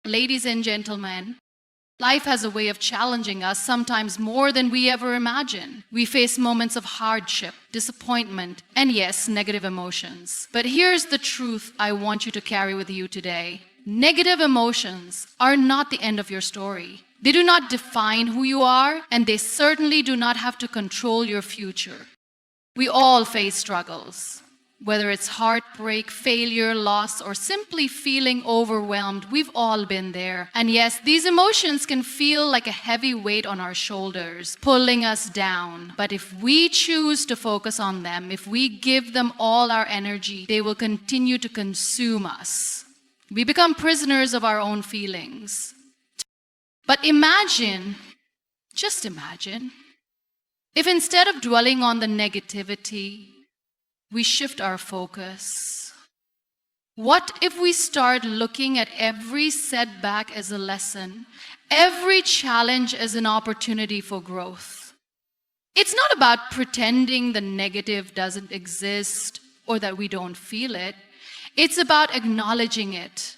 Ladies and gentlemen, life has a way of challenging us, sometimes more than we ever imagine. We face moments of hardship, disappointment, and yes, negative emotions. But here's the truth I want you to carry with you today. Negative emotions are not the end of your story. They do not define who you are, and they certainly do not have to control your future. We all face struggles. Whether it's heartbreak, failure, loss, or simply feeling overwhelmed, we've all been there. And yes, these emotions can feel like a heavy weight on our shoulders, pulling us down. But if we choose to focus on them, if we give them all our energy, they will continue to consume us. We become prisoners of our own feelings. But imagine, just imagine, if instead of dwelling on the negativity, we shift our focus. What if we start looking at every setback as a lesson, every challenge as an opportunity for growth? It's not about pretending the negative doesn't exist or that we don't feel it. It's about acknowledging it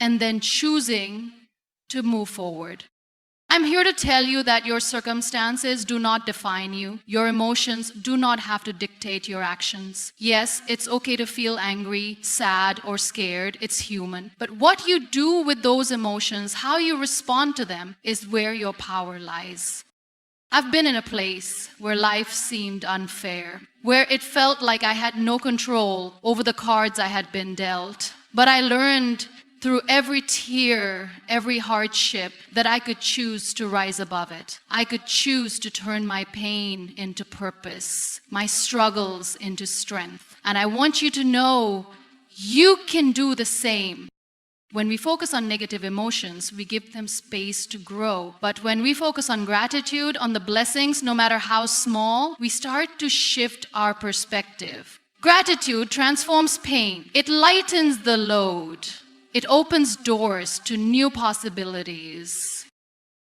and then choosing to move forward. I'm here to tell you that your circumstances do not define you. Your emotions do not have to dictate your actions. Yes, it's okay to feel angry, sad, or scared. It's human. But what you do with those emotions, how you respond to them, is where your power lies. I've been in a place where life seemed unfair, where it felt like I had no control over the cards I had been dealt. But I learned through every tear, every hardship, that I could choose to rise above it. I could choose to turn my pain into purpose, my struggles into strength. And I want you to know you can do the same. When we focus on negative emotions, we give them space to grow. But when we focus on gratitude, on the blessings, no matter how small, we start to shift our perspective. Gratitude transforms pain. It lightens the load. It opens doors to new possibilities.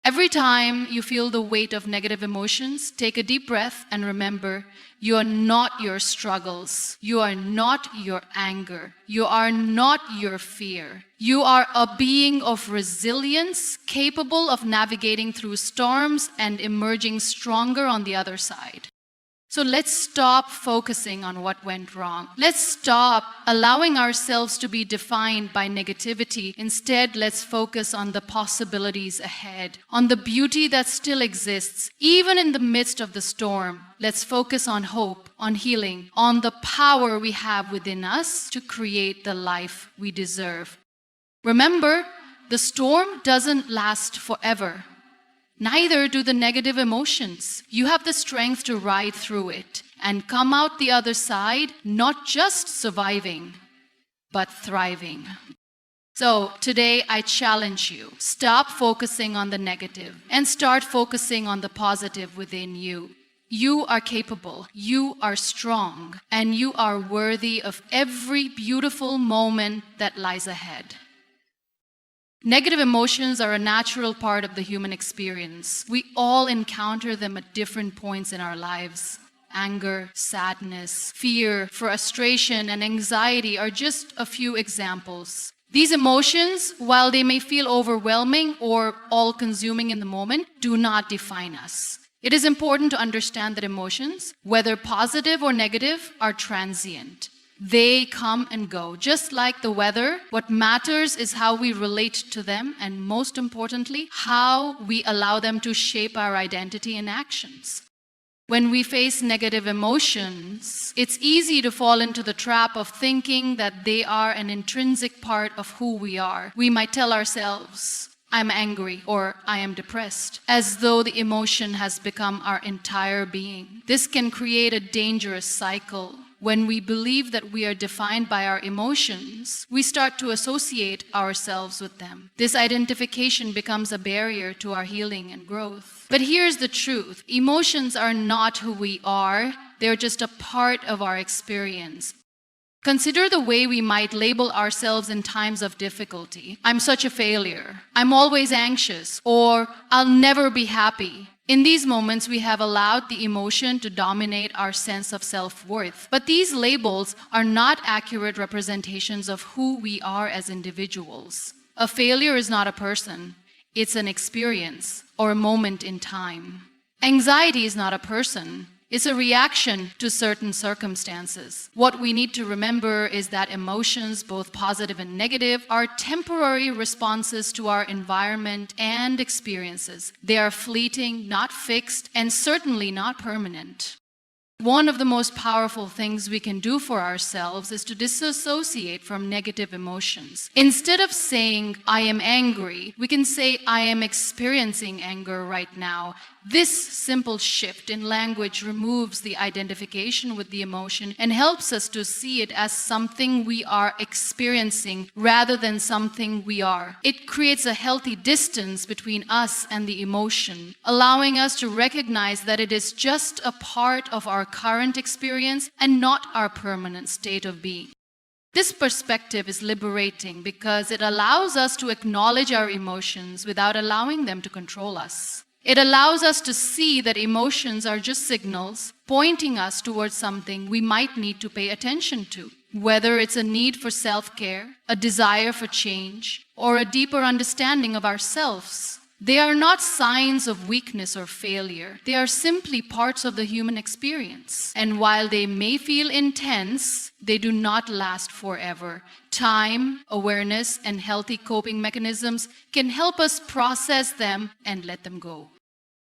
Every time you feel the weight of negative emotions, take a deep breath and remember, you are not your struggles. You are not your anger. You are not your fear. You are a being of resilience, capable of navigating through storms and emerging stronger on the other side. So let's stop focusing on what went wrong. Let's stop allowing ourselves to be defined by negativity. Instead, let's focus on the possibilities ahead, on the beauty that still exists, even in the midst of the storm. Let's focus on hope, on healing, on the power we have within us to create the life we deserve. Remember, the storm doesn't last forever. Neither do the negative emotions. You have the strength to ride through it and come out the other side, not just surviving, but thriving. So today I challenge you, stop focusing on the negative and start focusing on the positive within you. You are capable, you are strong, and you are worthy of every beautiful moment that lies ahead. Negative emotions are a natural part of the human experience. We all encounter them at different points in our lives. Anger, sadness, fear, frustration, and anxiety are just a few examples. These emotions, while they may feel overwhelming or all-consuming in the moment, do not define us. It is important to understand that emotions, whether positive or negative, are transient. They come and go, just like the weather. What matters is how we relate to them, and most importantly, how we allow them to shape our identity and actions. When we face negative emotions, it's easy to fall into the trap of thinking that they are an intrinsic part of who we are. We might tell ourselves, I'm angry or I am depressed, as though the emotion has become our entire being. This can create a dangerous cycle. When we believe that we are defined by our emotions, we start to associate ourselves with them. This identification becomes a barrier to our healing and growth. But here's the truth. Emotions are not who we are. They're just a part of our experience. Consider the way we might label ourselves in times of difficulty. I'm such a failure. I'm always anxious. Or I'll never be happy. In these moments, we have allowed the emotion to dominate our sense of self-worth. But these labels are not accurate representations of who we are as individuals. A failure is not a person. It's an experience or a moment in time. Anxiety is not a person. It's a reaction to certain circumstances. What we need to remember is that emotions, both positive and negative, are temporary responses to our environment and experiences. They are fleeting, not fixed, and certainly not permanent. One of the most powerful things we can do for ourselves is to disassociate from negative emotions. Instead of saying, I am angry, we can say, I am experiencing anger right now. This simple shift in language removes the identification with the emotion and helps us to see it as something we are experiencing rather than something we are. It creates a healthy distance between us and the emotion, allowing us to recognize that it is just a part of our current experience and not our permanent state of being. This perspective is liberating because it allows us to acknowledge our emotions without allowing them to control us. It allows us to see that emotions are just signals pointing us towards something we might need to pay attention to, whether it's a need for self-care, a desire for change, or a deeper understanding of ourselves. They are not signs of weakness or failure. They are simply parts of the human experience. And while they may feel intense, they do not last forever. Time, awareness, and healthy coping mechanisms can help us process them and let them go.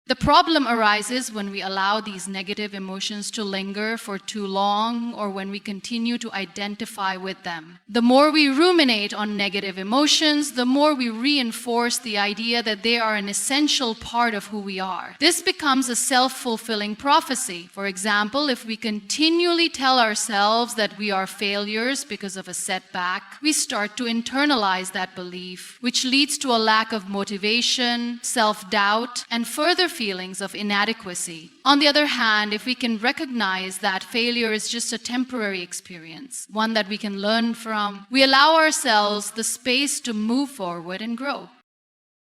The problem arises when we allow these negative emotions to linger for too long or when we continue to identify with them. The more we ruminate on negative emotions, the more we reinforce the idea that they are an essential part of who we are. This becomes a self-fulfilling prophecy. For example, if we continually tell ourselves that we are failures because of a setback, we start to internalize that belief, which leads to a lack of motivation, self-doubt, and further feelings of inadequacy. On the other hand, if we can recognize that failure is just a temporary experience, one that we can learn from, we allow ourselves the space to move forward and grow.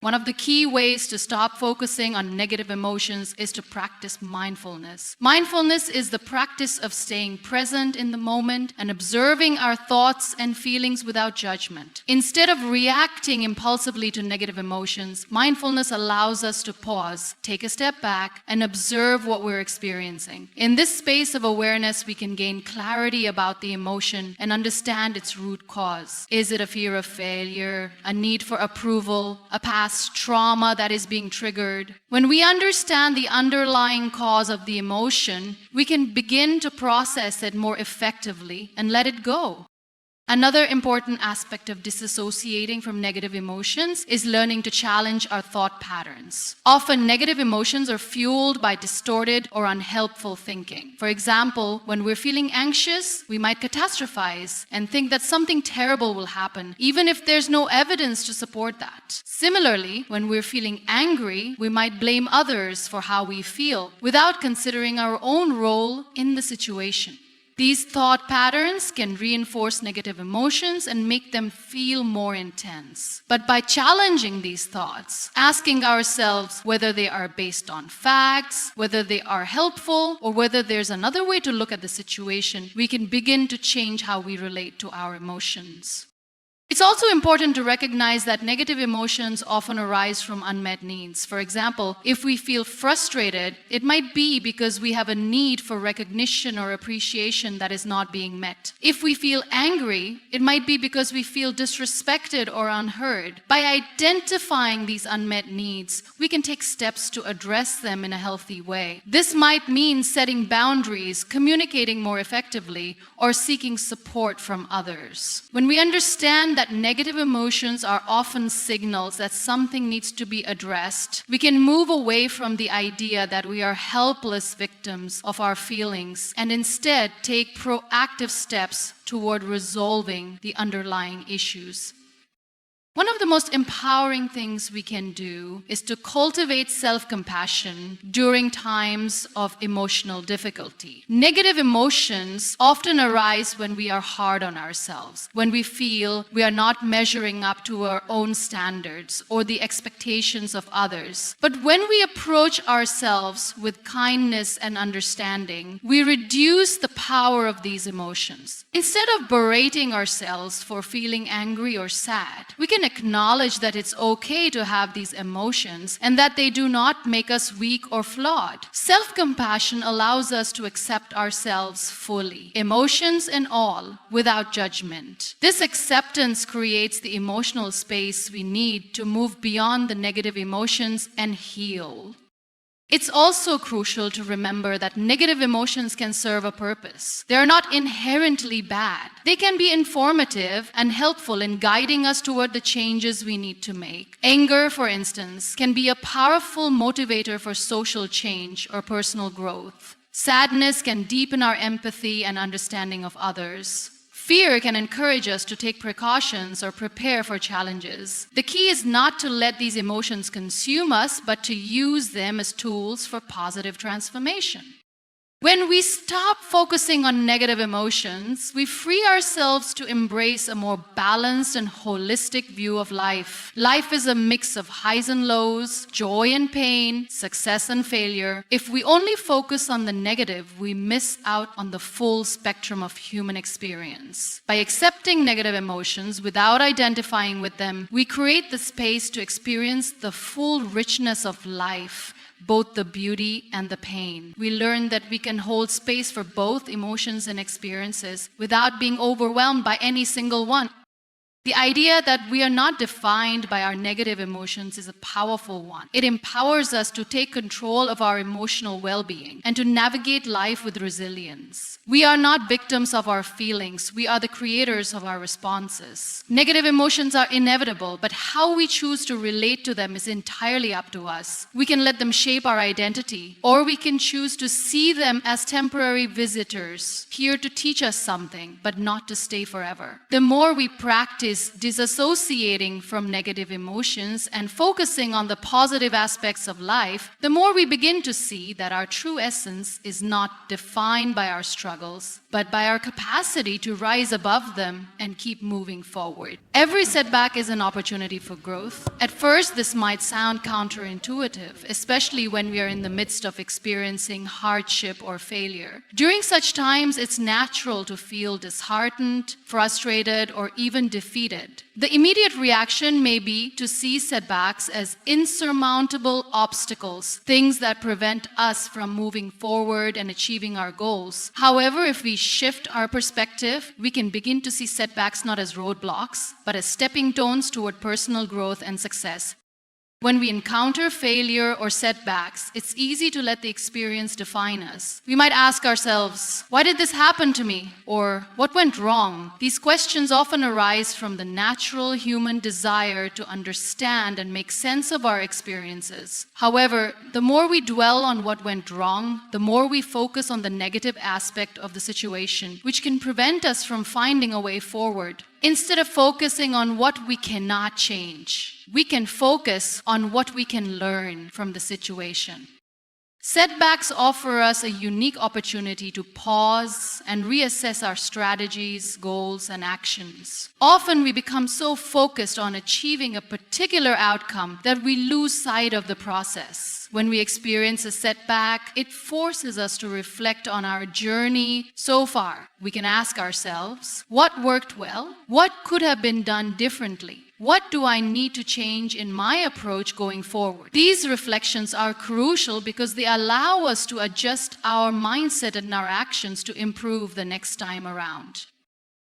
One of the key ways to stop focusing on negative emotions is to practice mindfulness. Mindfulness is the practice of staying present in the moment and observing our thoughts and feelings without judgment. Instead of reacting impulsively to negative emotions, mindfulness allows us to pause, take a step back, and observe what we're experiencing. In this space of awareness, we can gain clarity about the emotion and understand its root cause. Is it a fear of failure, a need for approval, a past trauma that is being triggered? When we understand the underlying cause of the emotion, we can begin to process it more effectively and let it go. Another important aspect of disassociating from negative emotions is learning to challenge our thought patterns. Often, negative emotions are fueled by distorted or unhelpful thinking. For example, when we're feeling anxious, we might catastrophize and think that something terrible will happen, even if there's no evidence to support that. Similarly, when we're feeling angry, we might blame others for how we feel without considering our own role in the situation. These thought patterns can reinforce negative emotions and make them feel more intense. But by challenging these thoughts, asking ourselves whether they are based on facts, whether they are helpful, or whether there's another way to look at the situation, we can begin to change how we relate to our emotions. It's also important to recognize that negative emotions often arise from unmet needs. For example, if we feel frustrated, it might be because we have a need for recognition or appreciation that is not being met. If we feel angry, it might be because we feel disrespected or unheard. By identifying these unmet needs, we can take steps to address them in a healthy way. This might mean setting boundaries, communicating more effectively, or seeking support from others. When we understand that negative emotions are often signals that something needs to be addressed, we can move away from the idea that we are helpless victims of our feelings and instead take proactive steps toward resolving the underlying issues. One of the most empowering things we can do is to cultivate self-compassion during times of emotional difficulty. Negative emotions often arise when we are hard on ourselves, when we feel we are not measuring up to our own standards or the expectations of others. But when we approach ourselves with kindness and understanding, we reduce the power of these emotions. Instead of berating ourselves for feeling angry or sad, we can can acknowledge that it's okay to have these emotions and that they do not make us weak or flawed. Self-compassion allows us to accept ourselves fully, emotions and all, without judgment. This acceptance creates the emotional space we need to move beyond the negative emotions and heal. It's also crucial to remember that negative emotions can serve a purpose. They are not inherently bad. They can be informative and helpful in guiding us toward the changes we need to make. Anger, for instance, can be a powerful motivator for social change or personal growth. Sadness can deepen our empathy and understanding of others. Fear can encourage us to take precautions or prepare for challenges. The key is not to let these emotions consume us, but to use them as tools for positive transformation. When we stop focusing on negative emotions, we free ourselves to embrace a more balanced and holistic view of life. Life is a mix of highs and lows, joy and pain, success and failure. If we only focus on the negative, we miss out on the full spectrum of human experience. By accepting negative emotions without identifying with them, we create the space to experience the full richness of life, both the beauty and the pain. We learn that we can hold space for both emotions and experiences without being overwhelmed by any single one. The idea that we are not defined by our negative emotions is a powerful one. It empowers us to take control of our emotional well-being and to navigate life with resilience. We are not victims of our feelings. We are the creators of our responses. Negative emotions are inevitable, but how we choose to relate to them is entirely up to us. We can let them shape our identity, or we can choose to see them as temporary visitors, here to teach us something, but not to stay forever. The more we practice disassociating from negative emotions and focusing on the positive aspects of life, the more we begin to see that our true essence is not defined by our struggles, but by our capacity to rise above them and keep moving forward. Every setback is an opportunity for growth. At first, this might sound counterintuitive, especially when we are in the midst of experiencing hardship or failure. During such times, it's natural to feel disheartened, frustrated, or even defeated. The immediate reaction may be to see setbacks as insurmountable obstacles, things that prevent us from moving forward and achieving our goals. However, if we shift our perspective, we can begin to see setbacks not as roadblocks, but as stepping stones toward personal growth and success. When we encounter failure or setbacks, it's easy to let the experience define us. We might ask ourselves, why did this happen to me? Or what went wrong? These questions often arise from the natural human desire to understand and make sense of our experiences. However, the more we dwell on what went wrong, the more we focus on the negative aspect of the situation, which can prevent us from finding a way forward. Instead of focusing on what we cannot change, we can focus on what we can learn from the situation. Setbacks offer us a unique opportunity to pause and reassess our strategies, goals, and actions. Often we become so focused on achieving a particular outcome that we lose sight of the process. When we experience a setback, it forces us to reflect on our journey so far. We can ask ourselves, what worked well? What could have been done differently? What do I need to change in my approach going forward? These reflections are crucial because they allow us to adjust our mindset and our actions to improve the next time around.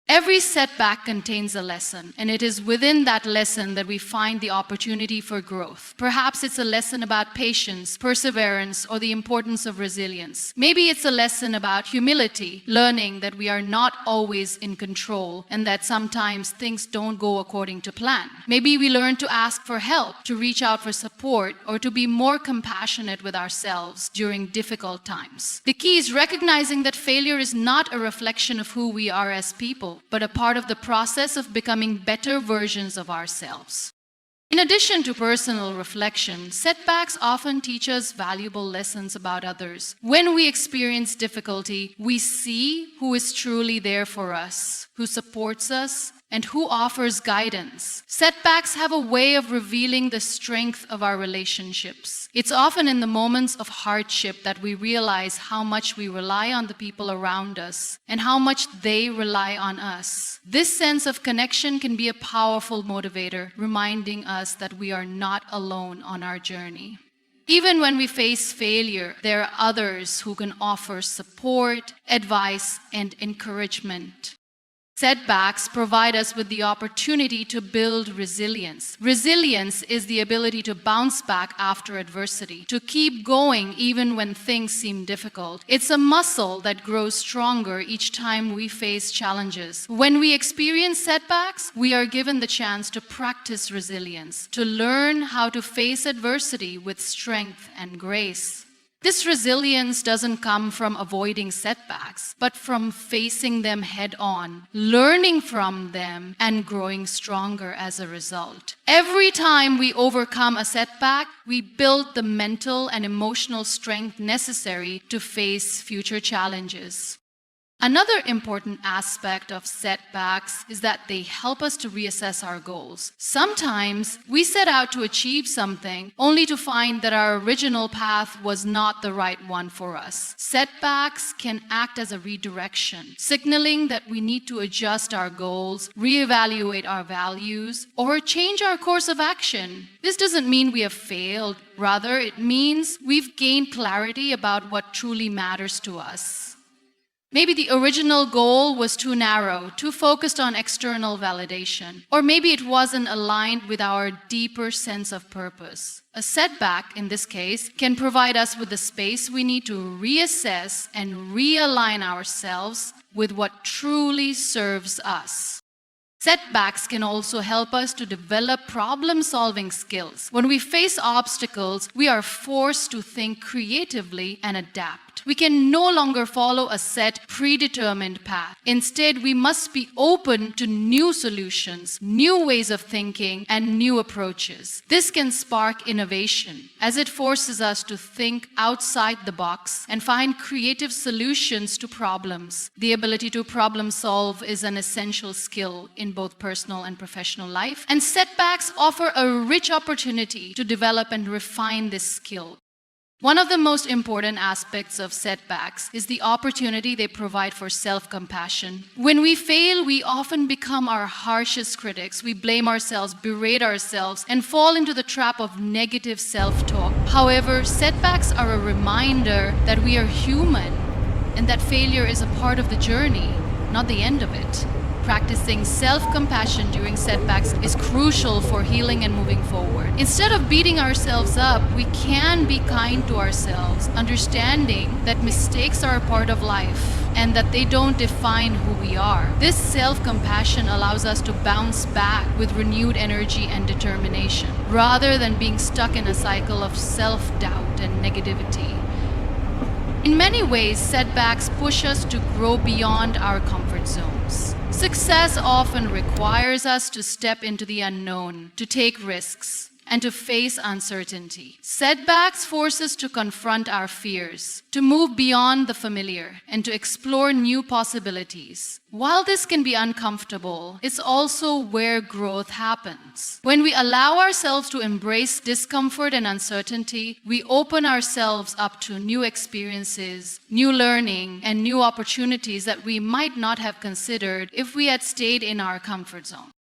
Every setback contains a lesson, and it is within that lesson that we find the opportunity for growth. Perhaps it's a lesson about patience, perseverance, or the importance of resilience. Maybe it's a lesson about humility, learning that we are not always in control and that sometimes things don't go according to plan. Maybe we learn to ask for help, to reach out for support, or to be more compassionate with ourselves during difficult times. The key is recognizing that failure is not a reflection of who we are as people, but a part of the process of becoming better versions of ourselves. In addition to personal reflection, setbacks often teach us valuable lessons about others. When we experience difficulty, we see who is truly there for us, who supports us, and who offers guidance. Setbacks have a way of revealing the strength of our relationships. It's often in the moments of hardship that we realize how much we rely on the people around us and how much they rely on us. This sense of connection can be a powerful motivator, reminding us that we are not alone on our journey. Even when we face failure, there are others who can offer support, advice, and encouragement. Setbacks provide us with the opportunity to build resilience. Resilience is the ability to bounce back after adversity, to keep going even when things seem difficult. It's a muscle that grows stronger each time we face challenges. When we experience setbacks, we are given the chance to practice resilience, to learn how to face adversity with strength and grace. This resilience doesn't come from avoiding setbacks, but from facing them head on, learning from them, and growing stronger as a result. Every time we overcome a setback, we build the mental and emotional strength necessary to face future challenges. Another important aspect of setbacks is that they help us to reassess our goals. Sometimes we set out to achieve something only to find that our original path was not the right one for us. Setbacks can act as a redirection, signaling that we need to adjust our goals, reevaluate our values, or change our course of action. This doesn't mean we have failed. Rather, it means we've gained clarity about what truly matters to us. Maybe the original goal was too narrow, too focused on external validation, or maybe it wasn't aligned with our deeper sense of purpose. A setback, in this case, can provide us with the space we need to reassess and realign ourselves with what truly serves us. Setbacks can also help us to develop problem-solving skills. When we face obstacles, we are forced to think creatively and adapt. We can no longer follow a set, predetermined path. Instead, we must be open to new solutions, new ways of thinking, and new approaches. This can spark innovation, as it forces us to think outside the box and find creative solutions to problems. The ability to problem solve is an essential skill in both personal and professional life, and setbacks offer a rich opportunity to develop and refine this skill. One of the most important aspects of setbacks is the opportunity they provide for self-compassion. When we fail, we often become our harshest critics. We blame ourselves, berate ourselves, and fall into the trap of negative self-talk. However, setbacks are a reminder that we are human and that failure is a part of the journey, not the end of it. Practicing self-compassion during setbacks is crucial for healing and moving forward. Instead of beating ourselves up, we can be kind to ourselves, understanding that mistakes are a part of life and that they don't define who we are. This self-compassion allows us to bounce back with renewed energy and determination, rather than being stuck in a cycle of self-doubt and negativity. In many ways, setbacks push us to grow beyond our comfort zones. Success often requires us to step into the unknown, to take risks, and to face uncertainty. Setbacks force us to confront our fears, to move beyond the familiar, and to explore new possibilities. While this can be uncomfortable, it's also where growth happens. When we allow ourselves to embrace discomfort and uncertainty, we open ourselves up to new experiences, new learning, and new opportunities that we might not have considered if we had stayed in our comfort zone.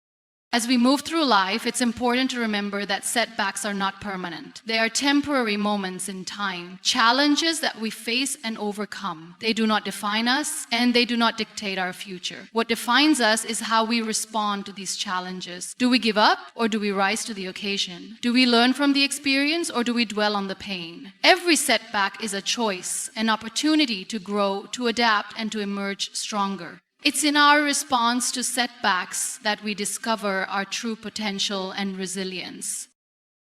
As we move through life, it's important to remember that setbacks are not permanent. They are temporary moments in time, challenges that we face and overcome. They do not define us, and they do not dictate our future. What defines us is how we respond to these challenges. Do we give up, or do we rise to the occasion? Do we learn from the experience, or do we dwell on the pain? Every setback is a choice, an opportunity to grow, to adapt, and to emerge stronger. It's in our response to setbacks that we discover our true potential and resilience.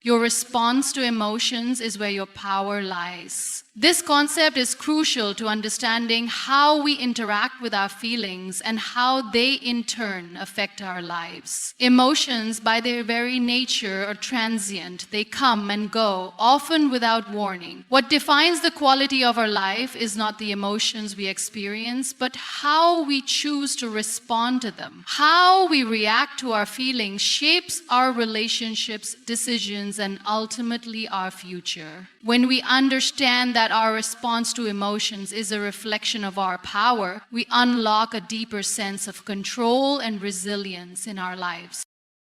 Your response to emotions is where your power lies. This concept is crucial to understanding how we interact with our feelings and how they in turn affect our lives. Emotions, by their very nature, are transient. They come and go, often without warning. What defines the quality of our life is not the emotions we experience, but how we choose to respond to them. How we react to our feelings shapes our relationships, decisions, and ultimately our future. When we understand that our response to emotions is a reflection of our power, we unlock a deeper sense of control and resilience in our lives.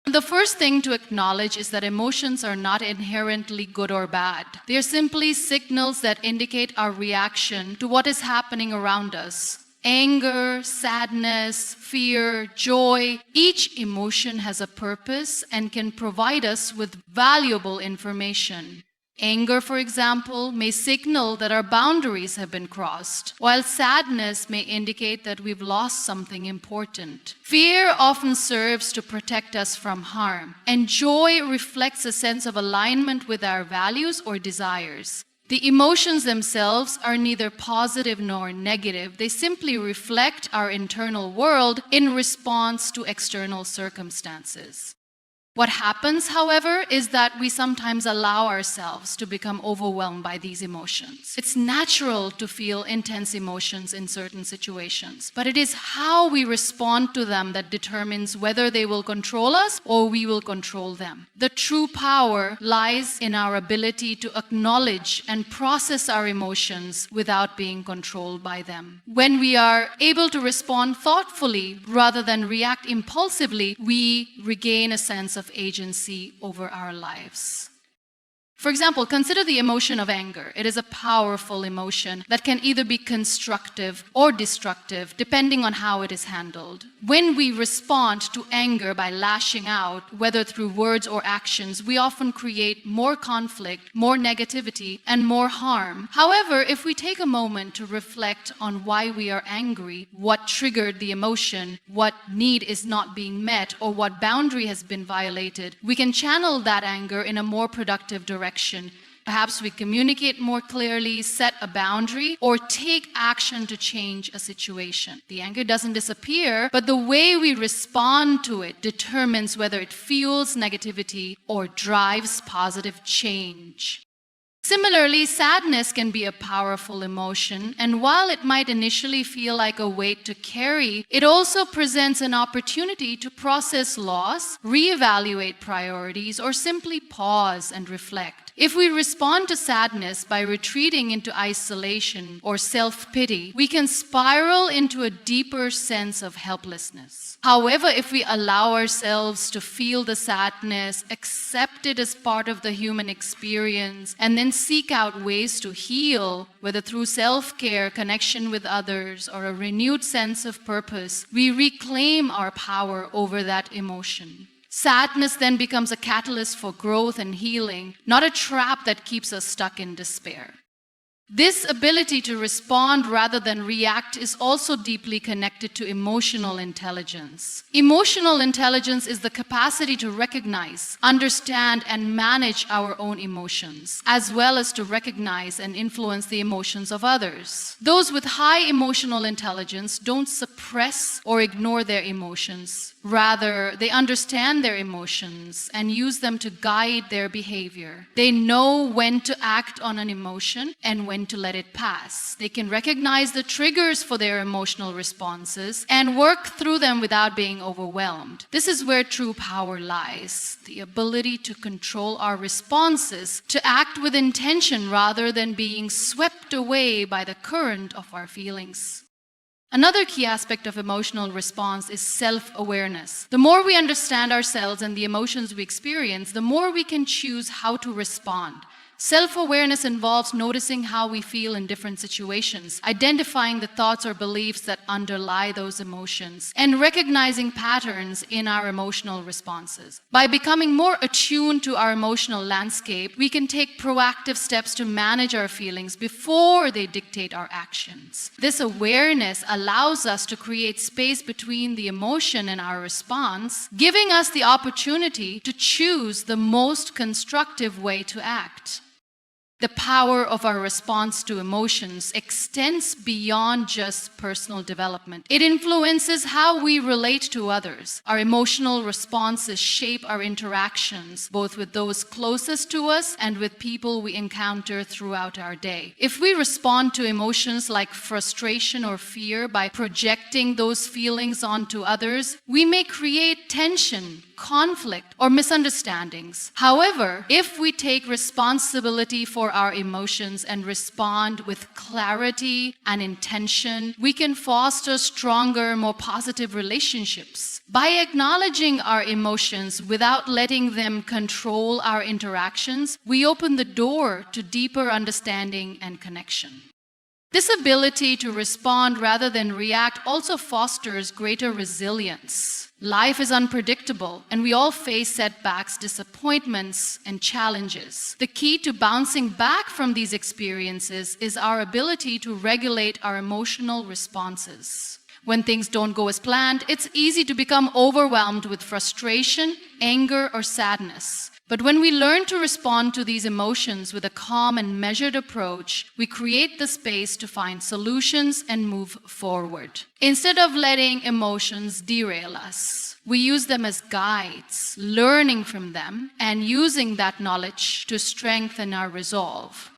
The first thing to acknowledge is that emotions are not inherently good or bad. They are simply signals that indicate our reaction to what is happening around us. Anger, sadness, fear, joy, each emotion has a purpose and can provide us with valuable information. Anger, for example, may signal that our boundaries have been crossed, while sadness may indicate that we've lost something important. Fear often serves to protect us from harm, and joy reflects a sense of alignment with our values or desires. The emotions themselves are neither positive nor negative. They simply reflect our internal world in response to external circumstances. What happens, however, is that we sometimes allow ourselves to become overwhelmed by these emotions. It's natural to feel intense emotions in certain situations, but it is how we respond to them that determines whether they will control us or we will control them. The true power lies in our ability to acknowledge and process our emotions without being controlled by them. When we are able to respond thoughtfully rather than react impulsively, we regain a sense of agency over our lives. For example, consider the emotion of anger. It is a powerful emotion that can either be constructive or destructive, depending on how it is handled. When we respond to anger by lashing out, whether through words or actions, we often create more conflict, more negativity, and more harm. However, if we take a moment to reflect on why we are angry, what triggered the emotion, what need is not being met, or what boundary has been violated, we can channel that anger in a more productive direction. Perhaps we communicate more clearly, set a boundary, or take action to change a situation. The anger doesn't disappear, but the way we respond to it determines whether it fuels negativity or drives positive change. Similarly, sadness can be a powerful emotion, and while it might initially feel like a weight to carry, it also presents an opportunity to process loss, reevaluate priorities, or simply pause and reflect. If we respond to sadness by retreating into isolation or self-pity, we can spiral into a deeper sense of helplessness. However, if we allow ourselves to feel the sadness, accept it as part of the human experience, and then seek out ways to heal, whether through self-care, connection with others, or a renewed sense of purpose, we reclaim our power over that emotion. Sadness then becomes a catalyst for growth and healing, not a trap that keeps us stuck in despair. This ability to respond rather than react is also deeply connected to emotional intelligence. Emotional intelligence is the capacity to recognize, understand, and manage our own emotions, as well as to recognize and influence the emotions of others. Those with high emotional intelligence don't suppress or ignore their emotions. Rather, they understand their emotions and use them to guide their behavior. They know when to act on an emotion and when to let it pass. They can recognize the triggers for their emotional responses and work through them without being overwhelmed. This is where true power lies, the ability to control our responses, to act with intention rather than being swept away by the current of our feelings. Another key aspect of emotional response is self-awareness. The more we understand ourselves and the emotions we experience, the more we can choose how to respond. Self-awareness involves noticing how we feel in different situations, identifying the thoughts or beliefs that underlie those emotions, and recognizing patterns in our emotional responses. By becoming more attuned to our emotional landscape, we can take proactive steps to manage our feelings before they dictate our actions. This awareness allows us to create space between the emotion and our response, giving us the opportunity to choose the most constructive way to act. The power of our response to emotions extends beyond just personal development. It influences how we relate to others. Our emotional responses shape our interactions, both with those closest to us and with people we encounter throughout our day. If we respond to emotions like frustration or fear by projecting those feelings onto others, we may create tension, conflict, or misunderstandings. However, if we take responsibility for our emotions and respond with clarity and intention, we can foster stronger, more positive relationships. By acknowledging our emotions without letting them control our interactions, we open the door to deeper understanding and connection. This ability to respond rather than react also fosters greater resilience. Life is unpredictable, and we all face setbacks, disappointments, and challenges. The key to bouncing back from these experiences is our ability to regulate our emotional responses. When things don't go as planned, it's easy to become overwhelmed with frustration, anger, or sadness. But when we learn to respond to these emotions with a calm and measured approach, we create the space to find solutions and move forward. Instead of letting emotions derail us, we use them as guides, learning from them and using that knowledge to strengthen our resolve.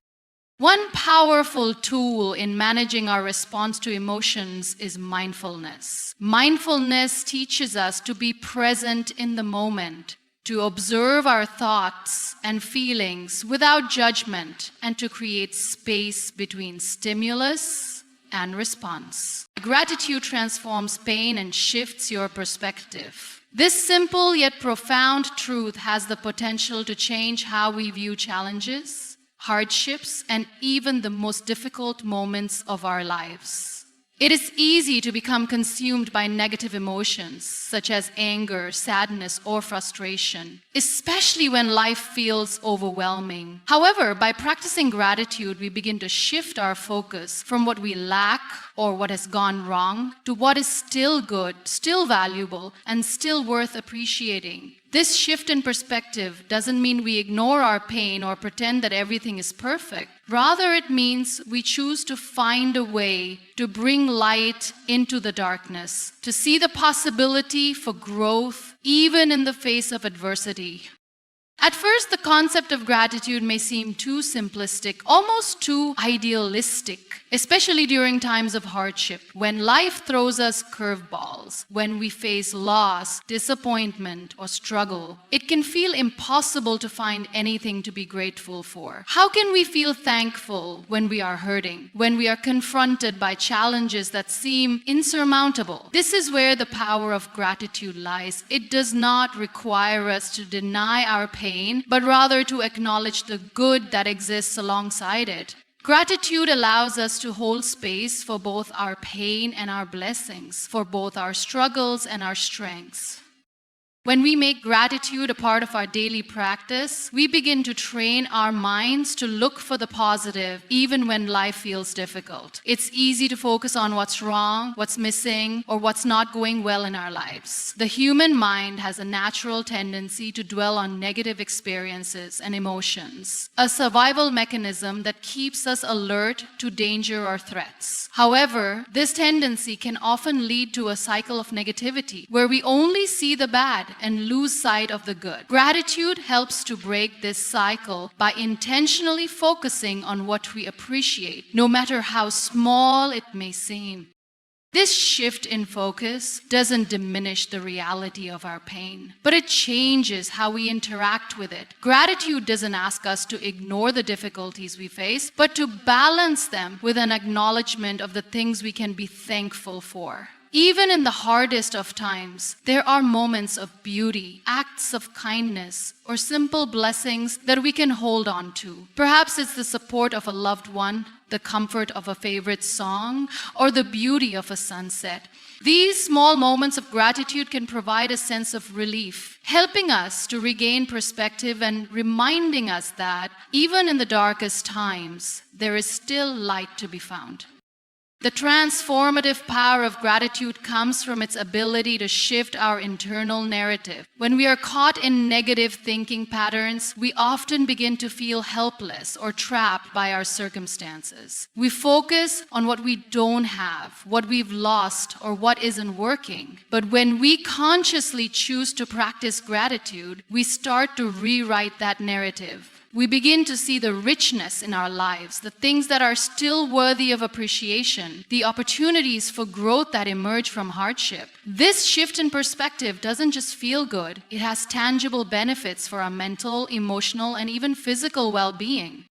One powerful tool in managing our response to emotions is mindfulness. Mindfulness teaches us to be present in the moment, to observe our thoughts and feelings without judgment, and to create space between stimulus and response. Gratitude transforms pain and shifts your perspective. This simple yet profound truth has the potential to change how we view challenges, hardships, and even the most difficult moments of our lives. It is easy to become consumed by negative emotions, such as anger, sadness, or frustration, especially when life feels overwhelming. However, by practicing gratitude, we begin to shift our focus from what we lack or what has gone wrong to what is still good, still valuable, and still worth appreciating. This shift in perspective doesn't mean we ignore our pain or pretend that everything is perfect. Rather, it means we choose to find a way to bring light into the darkness, to see the possibility for growth even in the face of adversity. At first, the concept of gratitude may seem too simplistic, almost too idealistic, especially during times of hardship, when life throws us curveballs, when we face loss, disappointment, or struggle. It can feel impossible to find anything to be grateful for. How can we feel thankful when we are hurting, when we are confronted by challenges that seem insurmountable? This is where the power of gratitude lies. It does not require us to deny our pain, but rather to acknowledge the good that exists alongside it. Gratitude allows us to hold space for both our pain and our blessings, for both our struggles and our strengths. When we make gratitude a part of our daily practice, we begin to train our minds to look for the positive even when life feels difficult. It's easy to focus on what's wrong, what's missing, or what's not going well in our lives. The human mind has a natural tendency to dwell on negative experiences and emotions, a survival mechanism that keeps us alert to danger or threats. However, this tendency can often lead to a cycle of negativity where we only see the bad and lose sight of the good. Gratitude helps to break this cycle by intentionally focusing on what we appreciate, no matter how small it may seem. This shift in focus doesn't diminish the reality of our pain, but it changes how we interact with it. Gratitude doesn't ask us to ignore the difficulties we face, but to balance them with an acknowledgement of the things we can be thankful for. Even in the hardest of times, there are moments of beauty, acts of kindness, or simple blessings that we can hold on to. Perhaps it's the support of a loved one, the comfort of a favorite song, or the beauty of a sunset. These small moments of gratitude can provide a sense of relief, helping us to regain perspective and reminding us that even in the darkest times, there is still light to be found. The transformative power of gratitude comes from its ability to shift our internal narrative. When we are caught in negative thinking patterns, we often begin to feel helpless or trapped by our circumstances. We focus on what we don't have, what we've lost, or what isn't working. But when we consciously choose to practice gratitude, we start to rewrite that narrative. We begin to see the richness in our lives, the things that are still worthy of appreciation, the opportunities for growth that emerge from hardship. This shift in perspective doesn't just feel good, it has tangible benefits for our mental, emotional, and even physical well-being.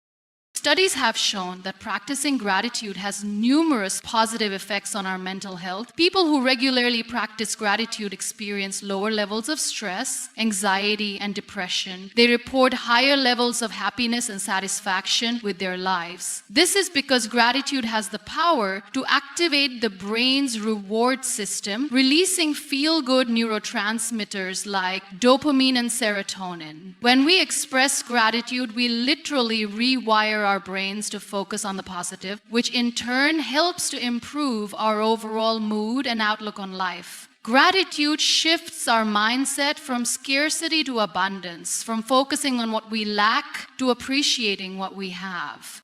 Studies have shown that practicing gratitude has numerous positive effects on our mental health. People who regularly practice gratitude experience lower levels of stress, anxiety, and depression. They report higher levels of happiness and satisfaction with their lives. This is because gratitude has the power to activate the brain's reward system, releasing feel-good neurotransmitters like dopamine and serotonin. When we express gratitude, we literally rewire our brains to focus on the positive, which in turn helps to improve our overall mood and outlook on life. Gratitude shifts our mindset from scarcity to abundance, from focusing on what we lack to appreciating what we have.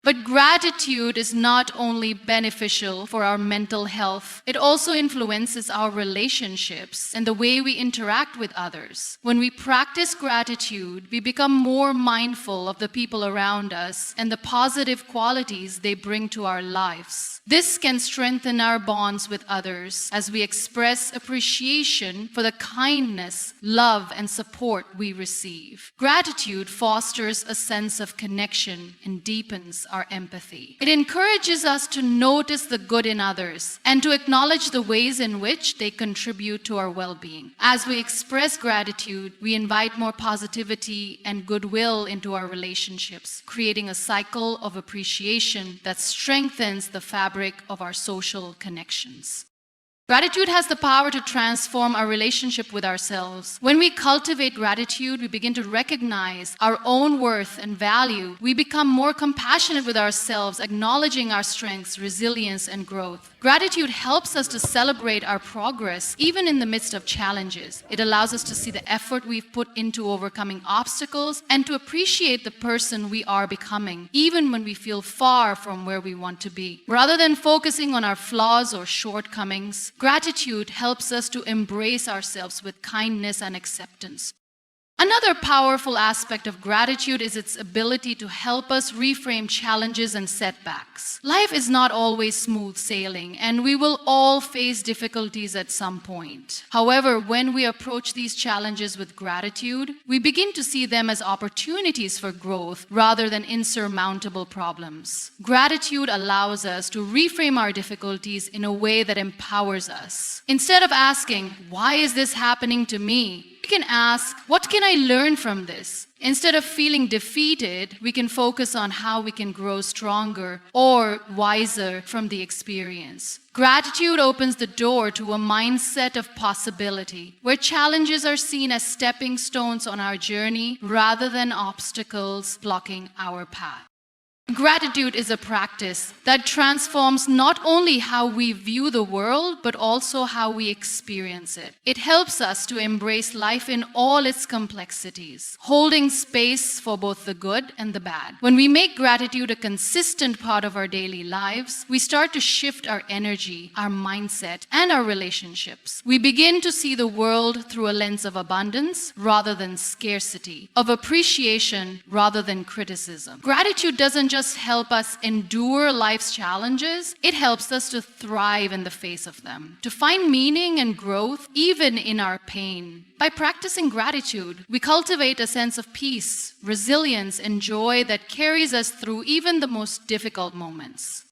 But gratitude is not only beneficial for our mental health, it also influences our relationships and the way we interact with others. When we practice gratitude, we become more mindful of the people around us and the positive qualities they bring to our lives. This can strengthen our bonds with others as we express appreciation for the kindness, love, and support we receive. Gratitude fosters a sense of connection and deepens our empathy. It encourages us to notice the good in others and to acknowledge the ways in which they contribute to our well-being. As we express gratitude, we invite more positivity and goodwill into our relationships, creating a cycle of appreciation that strengthens the fabric of our social connections. Gratitude has the power to transform our relationship with ourselves. When we cultivate gratitude, we begin to recognize our own worth and value. We become more compassionate with ourselves, acknowledging our strengths, resilience, and growth. Gratitude helps us to celebrate our progress, even in the midst of challenges. It allows us to see the effort we've put into overcoming obstacles and to appreciate the person we are becoming, even when we feel far from where we want to be. Rather than focusing on our flaws or shortcomings, gratitude helps us to embrace ourselves with kindness and acceptance. Another powerful aspect of gratitude is its ability to help us reframe challenges and setbacks. Life is not always smooth sailing, and we will all face difficulties at some point. However, when we approach these challenges with gratitude, we begin to see them as opportunities for growth rather than insurmountable problems. Gratitude allows us to reframe our difficulties in a way that empowers us. Instead of asking, "Why is this happening to me?" we can ask, "What can I learn from this?" Instead of feeling defeated, we can focus on how we can grow stronger or wiser from the experience. Gratitude opens the door to a mindset of possibility, where challenges are seen as stepping stones on our journey rather than obstacles blocking our path. Gratitude is a practice that transforms not only how we view the world, but also how we experience it. It helps us to embrace life in all its complexities, holding space for both the good and the bad. When we make gratitude a consistent part of our daily lives, we start to shift our energy, our mindset, and our relationships. We begin to see the world through a lens of abundance rather than scarcity, of appreciation rather than criticism. Gratitude doesn't just help us endure life's challenges, it helps us to thrive in the face of them, to find meaning and growth even in our pain. By practicing gratitude, we cultivate a sense of peace, resilience, and joy that carries us through even the most difficult moments.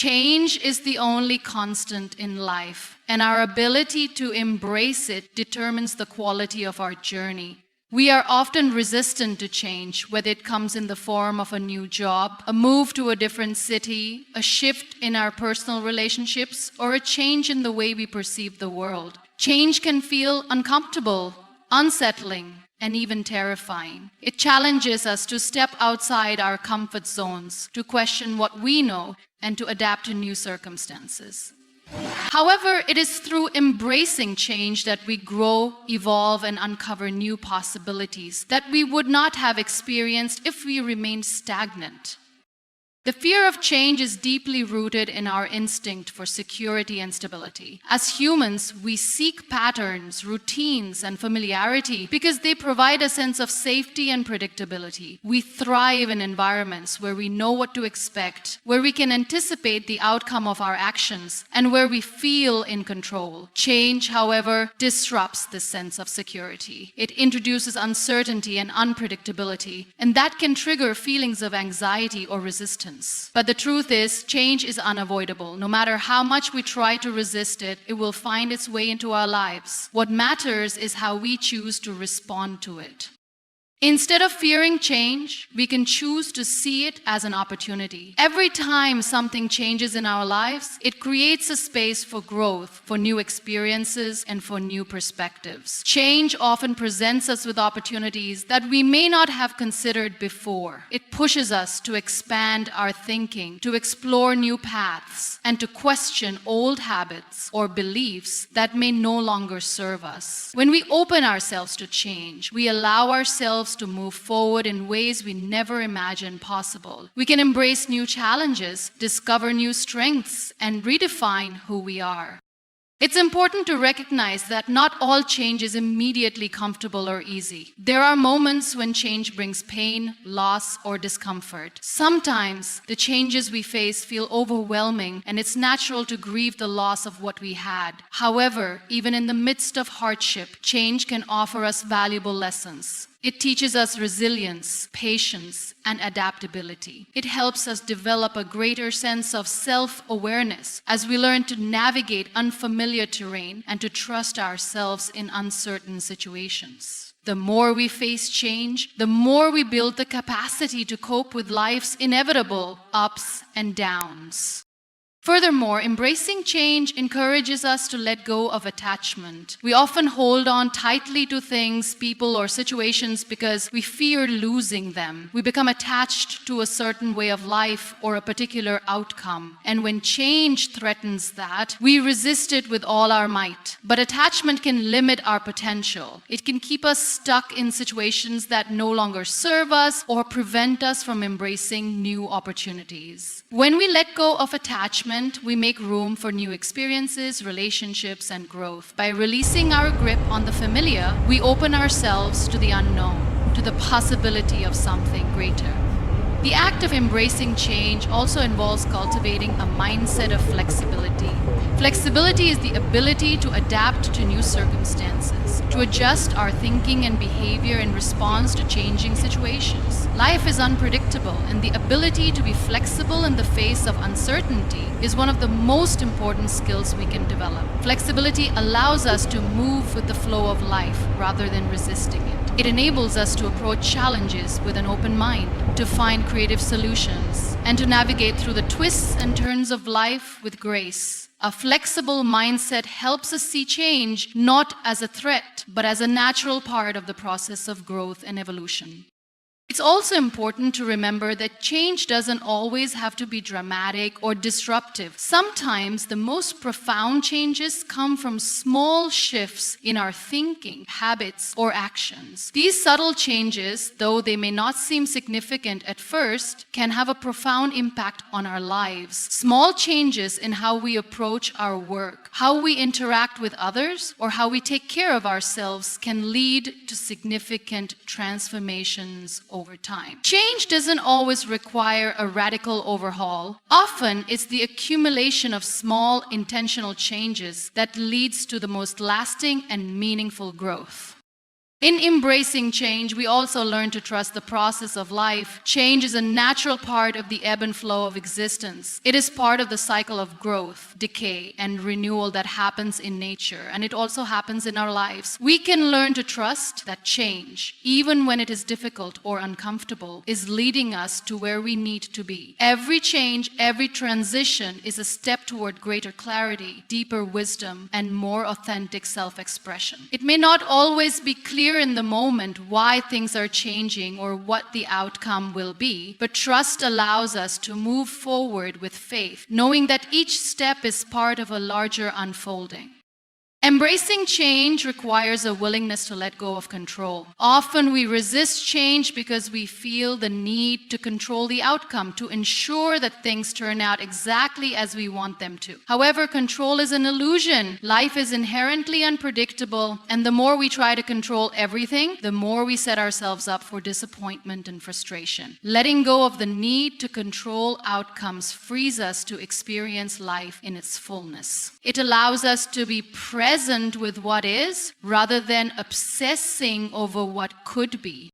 Change is the only constant in life, and our ability to embrace it determines the quality of our journey. We are often resistant to change, whether it comes in the form of a new job, a move to a different city, a shift in our personal relationships, or a change in the way we perceive the world. Change can feel uncomfortable, unsettling, and even terrifying. It challenges us to step outside our comfort zones, to question what we know, and to adapt to new circumstances. However, it is through embracing change that we grow, evolve, and uncover new possibilities that we would not have experienced if we remained stagnant. The fear of change is deeply rooted in our instinct for security and stability. As humans, we seek patterns, routines, and familiarity because they provide a sense of safety and predictability. We thrive in environments where we know what to expect, where we can anticipate the outcome of our actions, and where we feel in control. Change, however, disrupts this sense of security. It introduces uncertainty and unpredictability, and that can trigger feelings of anxiety or resistance. But the truth is, change is unavoidable. No matter how much we try to resist it, it will find its way into our lives. What matters is how we choose to respond to it. Instead of fearing change, we can choose to see it as an opportunity. Every time something changes in our lives, it creates a space for growth, for new experiences, and for new perspectives. Change often presents us with opportunities that we may not have considered before. It pushes us to expand our thinking, to explore new paths, and to question old habits or beliefs that may no longer serve us. When we open ourselves to change, we allow ourselves to move forward in ways we never imagined possible. We can embrace new challenges, discover new strengths, and redefine who we are. It's important to recognize that not all change is immediately comfortable or easy. There are moments when change brings pain, loss, or discomfort. Sometimes the changes we face feel overwhelming, and it's natural to grieve the loss of what we had. However, even in the midst of hardship, change can offer us valuable lessons. It teaches us resilience, patience, and adaptability. It helps us develop a greater sense of self-awareness as we learn to navigate unfamiliar terrain and to trust ourselves in uncertain situations. The more we face change, the more we build the capacity to cope with life's inevitable ups and downs. Furthermore, embracing change encourages us to let go of attachment. We often hold on tightly to things, people, or situations because we fear losing them. We become attached to a certain way of life or a particular outcome. And when change threatens that, we resist it with all our might. But attachment can limit our potential. It can keep us stuck in situations that no longer serve us or prevent us from embracing new opportunities. When we let go of attachment, we make room for new experiences, relationships, and growth. By releasing our grip on the familiar, we open ourselves to the unknown, to the possibility of something greater. The act of embracing change also involves cultivating a mindset of flexibility. Flexibility is the ability to adapt to new circumstances, to adjust our thinking and behavior in response to changing situations. Life is unpredictable, and the ability to be flexible in the face of uncertainty is one of the most important skills we can develop. Flexibility allows us to move with the flow of life rather than resisting it. It enables us to approach challenges with an open mind, to find creative solutions, and to navigate through the twists and turns of life with grace. A flexible mindset helps us see change not as a threat, but as a natural part of the process of growth and evolution. It's also important to remember that change doesn't always have to be dramatic or disruptive. Sometimes the most profound changes come from small shifts in our thinking, habits, or actions. These subtle changes, though they may not seem significant at first, can have a profound impact on our lives. Small changes in how we approach our work, how we interact with others, or how we take care of ourselves can lead to significant transformations over time. Change doesn't always require a radical overhaul. Often, it's the accumulation of small, intentional changes that leads to the most lasting and meaningful growth. In embracing change, we also learn to trust the process of life. Change is a natural part of the ebb and flow of existence. It is part of the cycle of growth, decay, and renewal that happens in nature, and it also happens in our lives. We can learn to trust that change, even when it is difficult or uncomfortable, is leading us to where we need to be. Every change, every transition is a step toward greater clarity, deeper wisdom, and more authentic self-expression. It may not always be clear in the moment why things are changing or what the outcome will be, but trust allows us to move forward with faith, knowing that each step is part of a larger unfolding. Embracing change requires a willingness to let go of control. Often we resist change because we feel the need to control the outcome, to ensure that things turn out exactly as we want them to. However, control is an illusion. Life is inherently unpredictable, and the more we try to control everything, the more we set ourselves up for disappointment and frustration. Letting go of the need to control outcomes frees us to experience life in its fullness. It allows us to be present with what is, rather than obsessing over what could be.